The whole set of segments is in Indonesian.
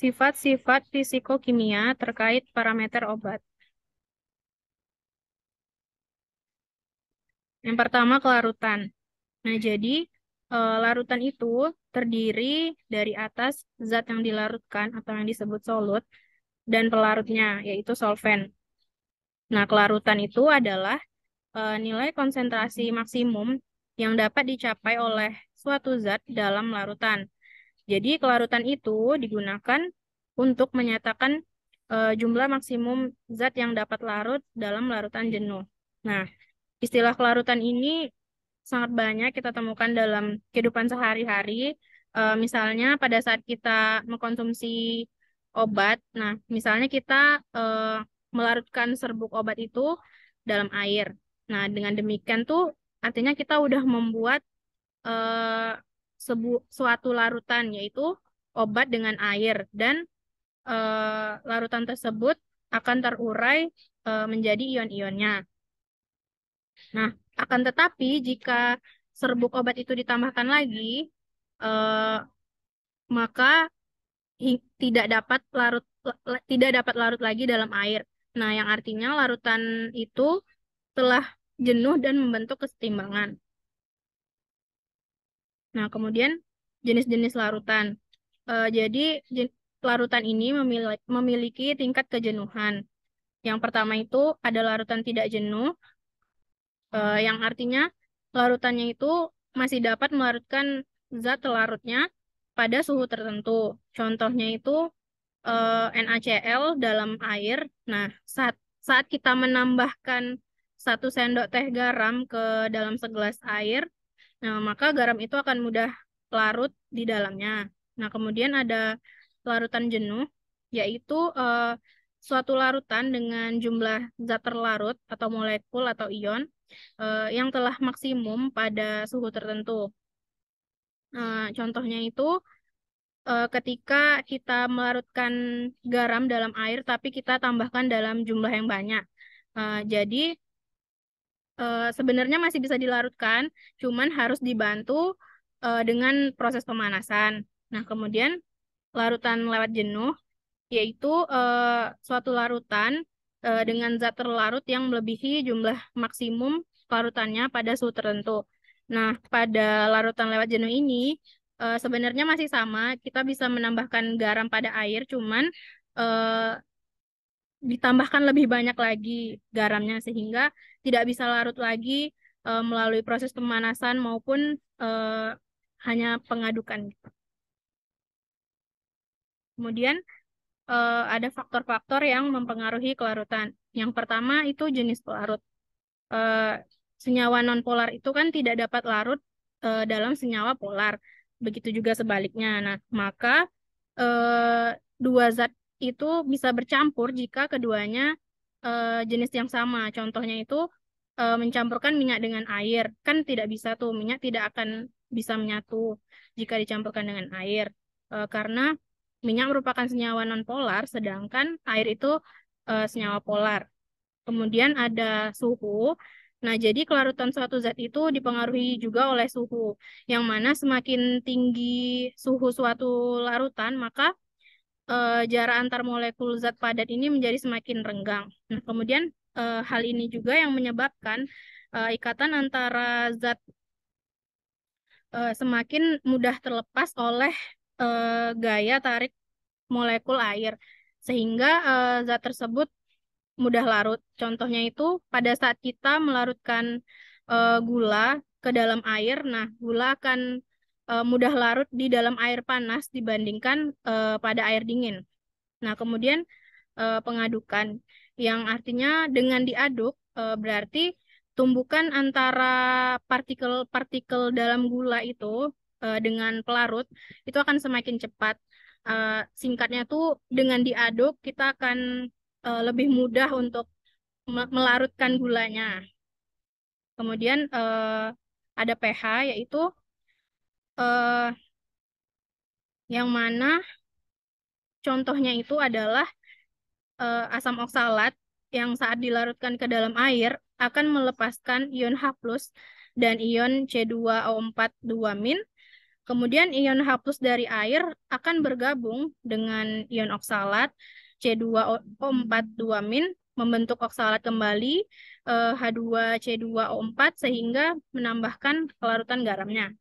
sifat-sifat fisikokimia terkait parameter obat. Yang pertama, kelarutan. Nah, jadi larutan itu terdiri dari atas zat yang dilarutkan atau yang disebut solut dan pelarutnya, yaitu solvent. Nah, kelarutan itu adalah nilai konsentrasi maksimum yang dapat dicapai oleh suatu zat dalam larutan. Jadi, kelarutan itu digunakan untuk menyatakan jumlah maksimum zat yang dapat larut dalam larutan jenuh. Nah, istilah kelarutan ini sangat banyak kita temukan dalam kehidupan sehari-hari. Misalnya pada saat kita mengkonsumsi obat, nah misalnya kita melarutkan serbuk obat itu dalam air. Nah, dengan demikian tuh artinya kita udah membuat eh, suatu larutan yaitu obat dengan air dan larutan tersebut akan terurai menjadi ion-ionnya. Nah, akan tetapi jika serbuk obat itu ditambahkan lagi, eh, maka tidak dapat tidak dapat larut lagi dalam air. Nah, yang artinya larutan itu telah jenuh dan membentuk kesetimbangan. Nah, kemudian jenis-jenis larutan. Jadi larutan ini memiliki tingkat kejenuhan. Yang pertama itu ada larutan tidak jenuh, yang artinya larutannya itu masih dapat melarutkan zat larutnya pada suhu tertentu. Contohnya itu NaCl dalam air. Nah, saat saat kita menambahkan 1 sendok teh garam ke dalam segelas air, nah, maka garam itu akan mudah larut di dalamnya. Nah, kemudian ada larutan jenuh, yaitu suatu larutan dengan jumlah zat terlarut atau molekul atau ion yang telah maksimum pada suhu tertentu. Contohnya itu ketika kita melarutkan garam dalam air, tapi kita tambahkan dalam jumlah yang banyak. Jadi sebenarnya masih bisa dilarutkan, cuman harus dibantu dengan proses pemanasan. Nah, kemudian larutan lewat jenuh, yaitu suatu larutan dengan zat terlarut yang melebihi jumlah maksimum larutannya pada suhu tertentu. Nah, pada larutan lewat jenuh ini sebenarnya masih sama, kita bisa menambahkan garam pada air, cuman eh, ditambahkan lebih banyak lagi garamnya sehingga tidak bisa larut lagi melalui proses pemanasan maupun hanya pengadukan. Kemudian ada faktor-faktor yang mempengaruhi kelarutan. Yang pertama itu jenis pelarut. Eh, Senyawa nonpolar itu kan tidak dapat larut dalam senyawa polar. Begitu juga sebaliknya. Nah, maka eh, dua zat itu bisa bercampur jika keduanya jenis yang sama. Contohnya itu mencampurkan minyak dengan air. Kan tidak bisa tuh, minyak tidak akan bisa menyatu jika dicampurkan dengan air. Karena minyak merupakan senyawa nonpolar, sedangkan air itu senyawa polar. Kemudian ada suhu. Nah, jadi kelarutan suatu zat itu dipengaruhi juga oleh suhu, yang mana semakin tinggi suhu suatu larutan, maka jarak antar molekul zat padat ini menjadi semakin renggang. Nah, kemudian hal ini juga yang menyebabkan ikatan antara zat semakin mudah terlepas oleh gaya tarik molekul air, sehingga zat tersebut mudah larut. Contohnya itu pada saat kita melarutkan gula ke dalam air, nah gula akan mudah larut di dalam air panas dibandingkan pada air dingin. Nah, kemudian pengadukan yang artinya dengan diaduk berarti tumbukan antara partikel-partikel dalam gula itu dengan pelarut itu akan semakin cepat. Singkatnya tuh dengan diaduk kita akan lebih mudah untuk melarutkan gulanya. Kemudian ada pH yaitu eh, yang mana contohnya itu adalah asam oksalat yang saat dilarutkan ke dalam air akan melepaskan ion H+ dan ion C2O4 2-. Kemudian ion H plus dari air akan bergabung dengan ion oksalat C2O4 2- membentuk oksalat kembali H2C2O4 sehingga menambahkan kelarutan garamnya.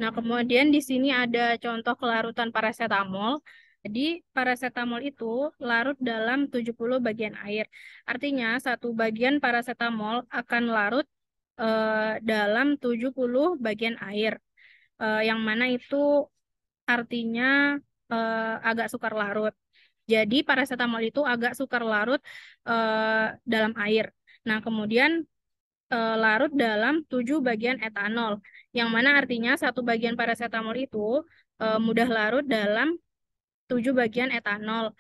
Nah, kemudian di sini ada contoh kelarutan paracetamol. Jadi, paracetamol itu larut dalam 70 bagian air. Artinya, satu bagian paracetamol akan larut dalam 70 bagian air. Yang mana itu artinya agak sukar larut. Jadi, paracetamol itu agak sukar larut dalam air. Nah, kemudian larut dalam 7 bagian etanol, yang mana artinya satu bagian paracetamol itu mudah larut dalam 7 bagian etanol.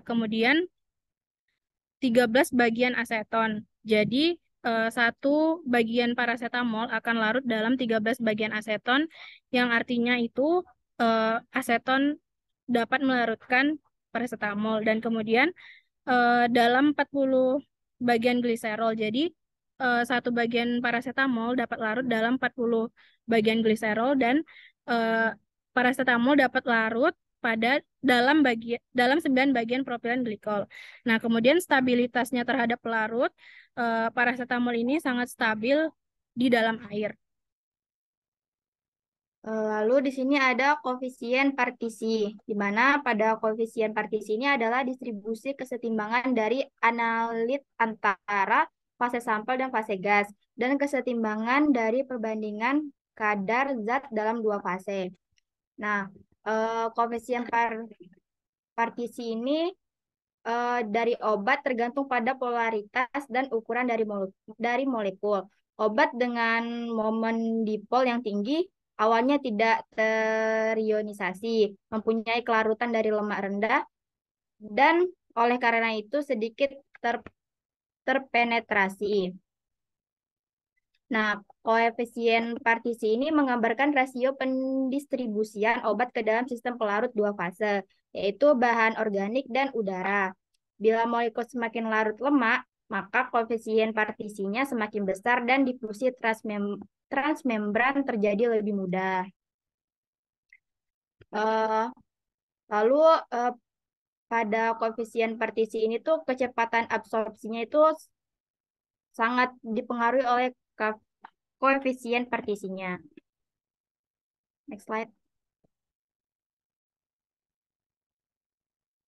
Kemudian 13 bagian aseton. Jadi satu bagian paracetamol akan larut dalam 13 bagian aseton, yang artinya itu aseton dapat melarutkan paracetamol. Dan kemudian dalam 40 bagian gliserol. Jadi satu bagian paracetamol dapat larut dalam 40 bagian gliserol, dan eh, paracetamol dapat larut pada dalam 9 bagian propilen glikol. Nah, kemudian stabilitasnya terhadap pelarut paracetamol ini sangat stabil di dalam air. Lalu di sini ada koefisien partisi, di mana pada koefisien partisi ini adalah distribusi kesetimbangan dari analit antara fase sampel dan fase gas, dan kesetimbangan dari perbandingan kadar zat dalam dua fase. Nah, koefisien partisi ini dari obat tergantung pada polaritas dan ukuran dari molekul. Obat dengan momen dipol yang tinggi awalnya tidak terionisasi, mempunyai kelarutan dari lemak rendah, dan oleh karena itu sedikit terpenetrasi. Nah, koefisien partisi ini menggambarkan rasio pendistribusian obat ke dalam sistem pelarut dua fase, yaitu bahan organik dan udara. Bila molekul semakin larut lemak, maka koefisien partisinya semakin besar dan difusi transmembran terjadi lebih mudah. Eh, lalu eh, pada koefisien partisi ini tuh kecepatan absorpsinya itu sangat dipengaruhi oleh koefisien partisinya. Next slide.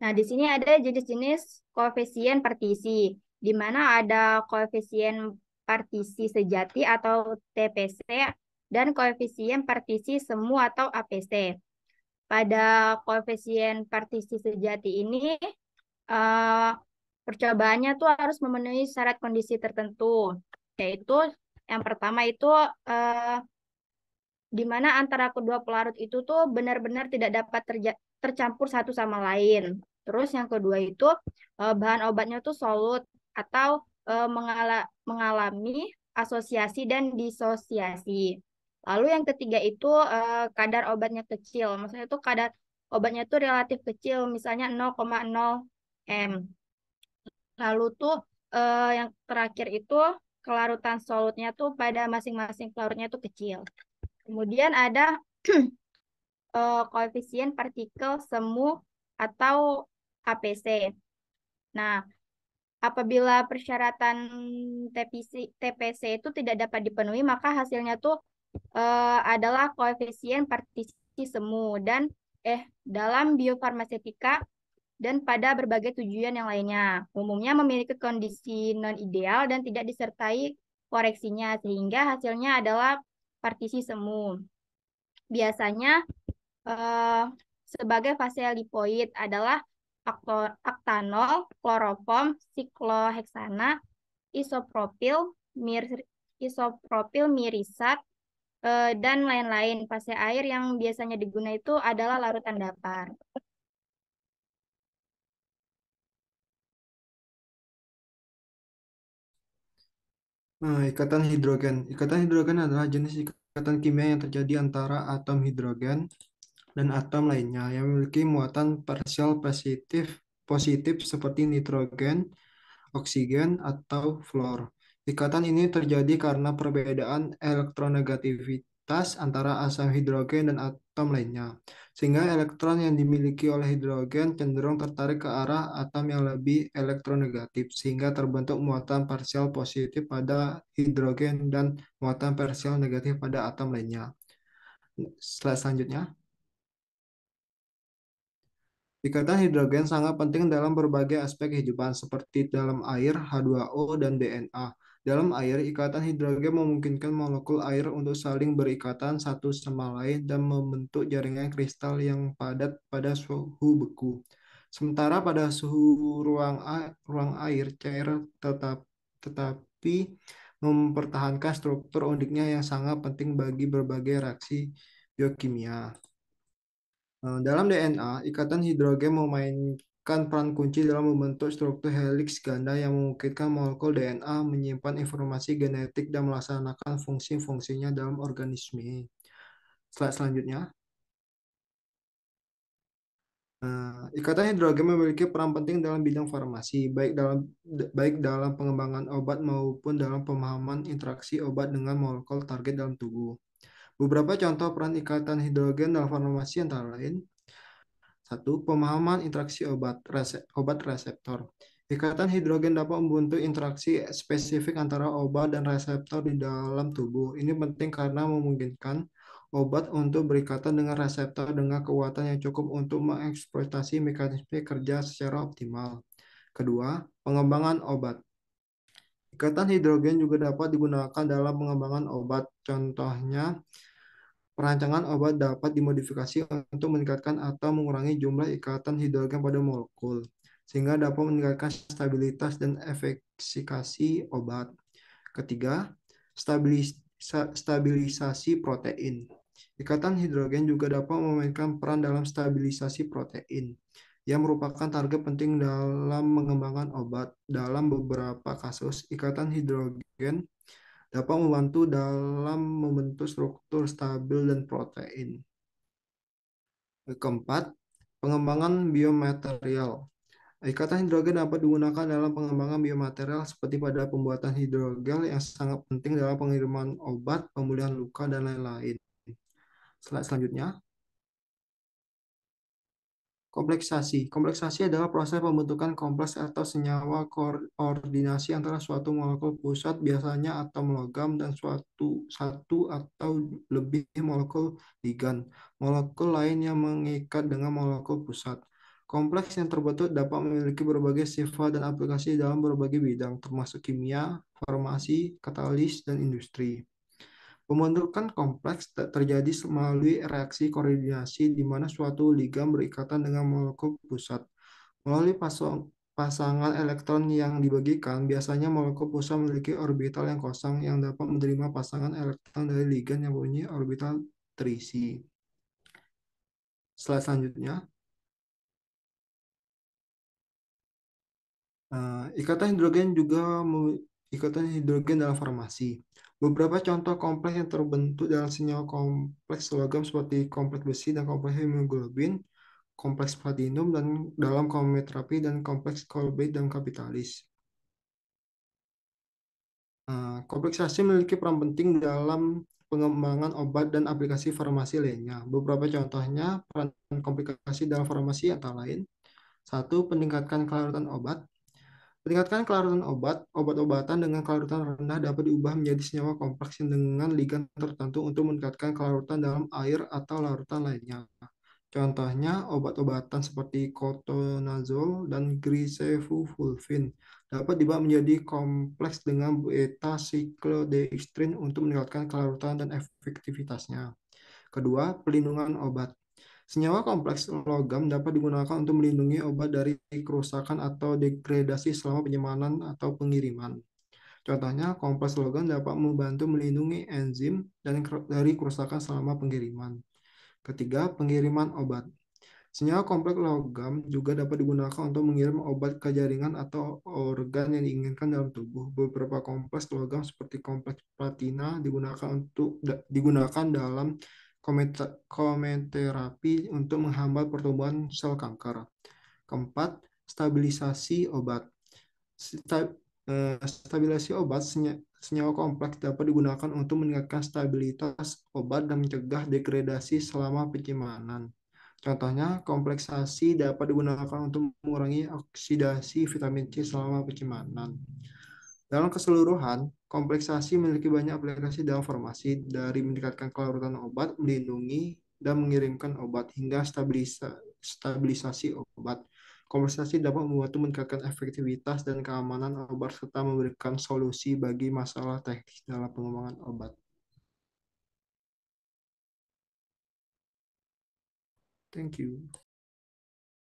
Nah, di sini ada jenis-jenis koefisien partisi, di mana ada koefisien partisi sejati atau TPC dan koefisien partisi semu atau APC. Pada koefisien partisi sejati ini, eh, percobaannya tuh harus memenuhi syarat kondisi tertentu, yaitu yang pertama itu eh, di mana antara kedua pelarut itu tuh benar-benar tidak dapat tercampur satu sama lain. Terus yang kedua itu bahan obatnya tuh solut atau mengalami asosiasi dan disosiasi. Lalu yang ketiga itu kadar obatnya kecil. Maksudnya itu kadar obatnya tuh relatif kecil, misalnya 0,0 m. Lalu tuh yang terakhir itu kelarutan solutnya tuh pada masing-masing pelarutnya tuh kecil. Kemudian ada koefisien partikel semu atau APC. Nah, apabila persyaratan TPC itu tidak dapat dipenuhi, maka hasilnya tuh adalah koefisien partisi semu dan dalam biofarmaseutika dan pada berbagai tujuan yang lainnya. Umumnya memiliki kondisi non ideal dan tidak disertai koreksinya sehingga hasilnya adalah partisi semu. Biasanya eh, sebagai fase lipoid adalah aktanol, kloroform, sikloheksana, isopropil, mir, isopropil mirisat, dan lain-lain. Fase air yang biasanya digunakan itu adalah larutan datar. Nah, ikatan hidrogen. Ikatan hidrogen adalah jenis ikatan kimia yang terjadi antara atom hidrogen dan atom lainnya yang memiliki muatan parsial positif positif seperti nitrogen, oksigen, atau fluor. Ikatan ini terjadi karena perbedaan stabilitas antara asam hidrogen dan atom lainnya, sehingga elektron yang dimiliki oleh hidrogen cenderung tertarik ke arah atom yang lebih elektronegatif, sehingga terbentuk muatan parsial positif pada hidrogen dan muatan parsial negatif pada atom lainnya. Slide selanjutnya. Ikatan hidrogen sangat penting dalam berbagai aspek kehidupan, seperti dalam air, H2O, dan DNA. Dalam air, ikatan hidrogen memungkinkan molekul air untuk saling berikatan satu sama lain dan membentuk jaringan kristal yang padat pada suhu beku. Sementara pada suhu ruang air, cair tetapi mempertahankan struktur uniknya yang sangat penting bagi berbagai reaksi biokimia. Dalam DNA, ikatan hidrogen memainkan peran kunci dalam membentuk struktur heliks ganda yang memungkinkan molekul DNA menyimpan informasi genetik dan melaksanakan fungsi-fungsinya dalam organisme. Slide selanjutnya. Ikatan hidrogen memiliki peran penting dalam bidang farmasi, baik dalam pengembangan obat maupun dalam pemahaman interaksi obat dengan molekul target dalam tubuh. Beberapa contoh peran ikatan hidrogen dalam farmasi antara lain: satu, pemahaman interaksi obat reseptor. Ikatan hidrogen dapat membentuk interaksi spesifik antara obat dan reseptor di dalam tubuh. Ini penting karena memungkinkan obat untuk berikatan dengan reseptor dengan kekuatan yang cukup untuk mengeksploitasi mekanisme kerja secara optimal. Kedua, pengembangan obat. Ikatan hidrogen juga dapat digunakan dalam pengembangan obat. Contohnya, perancangan obat dapat dimodifikasi untuk meningkatkan atau mengurangi jumlah ikatan hidrogen pada molekul, sehingga dapat meningkatkan stabilitas dan efekasi obat. Ketiga, stabilisasi protein. Ikatan hidrogen juga dapat memainkan peran dalam stabilisasi protein, yang merupakan target penting dalam mengembangkan obat. Dalam beberapa kasus, ikatan hidrogen dapat membantu dalam membentuk struktur stabil dan protein. Keempat, pengembangan biomaterial. Ikatan hidrogen dapat digunakan dalam pengembangan biomaterial seperti pada pembuatan hidrogel yang sangat penting dalam pengiriman obat, pemulihan luka, dan lain-lain. Slide selanjutnya. Kompleksasi. Kompleksasi adalah proses pembentukan kompleks atau senyawa koordinasi antara suatu molekul pusat, biasanya atom logam, dan satu atau lebih molekul ligan, molekul lain yang mengikat dengan molekul pusat. Kompleks yang terbentuk dapat memiliki berbagai sifat dan aplikasi dalam berbagai bidang, termasuk kimia, farmasi, katalis, dan industri. Pembentukan kompleks terjadi melalui reaksi koordinasi di mana suatu ligan berikatan dengan molekul pusat. Melalui pasangan elektron yang dibagikan, biasanya molekul pusat memiliki orbital yang kosong yang dapat menerima pasangan elektron dari ligan yang mempunyai orbital terisi. Slide selanjutnya. Ikatan hidrogen dalam farmasi. Beberapa contoh kompleks yang terbentuk dalam senyawa kompleks logam seperti kompleks besi dan kompleks hemoglobin, kompleks platinum dan dalam kromaterapi, dan kompleks cobalt dan kapitalis. Kompleksasi memiliki peran penting dalam pengembangan obat dan aplikasi farmasi lainnya. Beberapa contohnya peran komplikasi dalam farmasi antara lain: satu, peningkatan kelarutan obat. Peningkatan kelarutan obat-obatan dengan kelarutan rendah dapat diubah menjadi senyawa kompleks dengan ligan tertentu untuk meningkatkan kelarutan dalam air atau larutan lainnya. Contohnya, obat-obatan seperti cotonazole dan grisefulvin dapat diubah menjadi kompleks dengan beta-cyclodextrin untuk meningkatkan kelarutan dan efektivitasnya. Kedua, pelindungan obat. Senyawa kompleks logam dapat digunakan untuk melindungi obat dari kerusakan atau degradasi selama penyimpanan atau pengiriman. Contohnya, kompleks logam dapat membantu melindungi enzim dari kerusakan selama pengiriman. Ketiga, pengiriman obat. Senyawa kompleks logam juga dapat digunakan untuk mengirim obat ke jaringan atau organ yang diinginkan dalam tubuh. Beberapa kompleks logam seperti kompleks platina digunakan dalam kemonterapi untuk menghambat pertumbuhan sel kanker. Keempat, stabilisasi obat. Stabilisasi obat. Senyawa kompleks dapat digunakan untuk meningkatkan stabilitas obat dan mencegah degradasi selama penyimpanan. Contohnya, kompleksasi dapat digunakan untuk mengurangi oksidasi vitamin C selama penyimpanan. Dalam keseluruhan, kompleksasi memiliki banyak aplikasi dalam farmasi, dari meningkatkan kelarutan obat, melindungi, dan mengirimkan obat, hingga stabilisasi obat. Kompleksasi dapat membantu meningkatkan efektivitas dan keamanan obat, serta memberikan solusi bagi masalah teknis dalam pengembangan obat. Thank you.